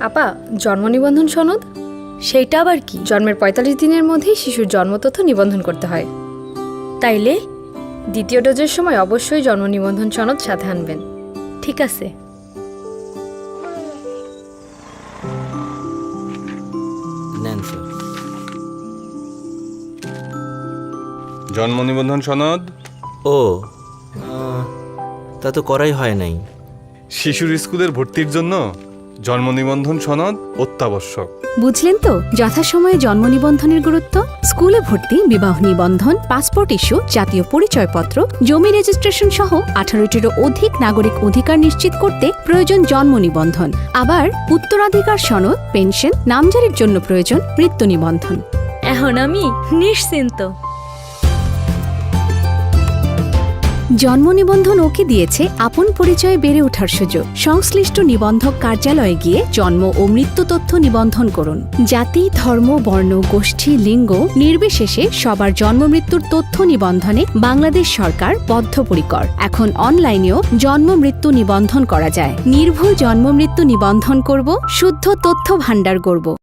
আপা, জন্ম নিবন্ধন সনদ? সেইটা আবার কি? জন্মের ৪৫ দিনের মধ্যেই শিশুর জন্মতথ্য নিবন্ধন করতে হয়। তাইলে? দ্বিতীয় ডোজের সময় অবশ্যই জন্ম নিবন্ধন সনদ সাথে আনবেন। ঠিক আছে। নেন স্যার। জন্ম নিবন্ধন সনদ? ও তা তো করাই হয় নাই। শিশুর স্কুলের ভর্তির জন্য জন্ম নিবন্ধন সনদ অত্যাবশ্যক। বুঝলেন তো যথাসময়ে জন্ম নিবন্ধনের গুরুত্ব। স্কুলে ভর্তি, বিবাহ নিবন্ধন, পাসপোর্ট ইস্যু, জাতীয় পরিচয়পত্র, জমি রেজিস্ট্রেশন সহ 18টিরও অধিক নাগরিক অধিকার নিশ্চিত করতে প্রয়োজন জন্ম নিবন্ধন। আবার উত্তরাধিকার সনদ, পেনশন, নামজারির জন্য প্রয়োজন মৃত্যু নিবন্ধন। এখন আমি নিশ্চিন্ত। জন্ম নিবন্ধন ওকে দিয়েছে আপন পরিচয়ে বেড়ে ওঠার সুযোগ। সংশ্লিষ্ট নিবন্ধক কার্যালয়ে গিয়ে জন্ম ও মৃত্যু তথ্য নিবন্ধন করুন। জাতি, ধর্ম, বর্ণ, গোষ্ঠী, লিঙ্গ নির্বিশেষে সবার জন্ম মৃত্যুর তথ্য নিবন্ধনে বাংলাদেশ সরকার বদ্ধপরিকর। এখন অনলাইনেও জন্ম মৃত্যু নিবন্ধন করা যায়। নির্ভুল জন্ম মৃত্যু নিবন্ধন করব, শুদ্ধ তথ্য ভাণ্ডার করব।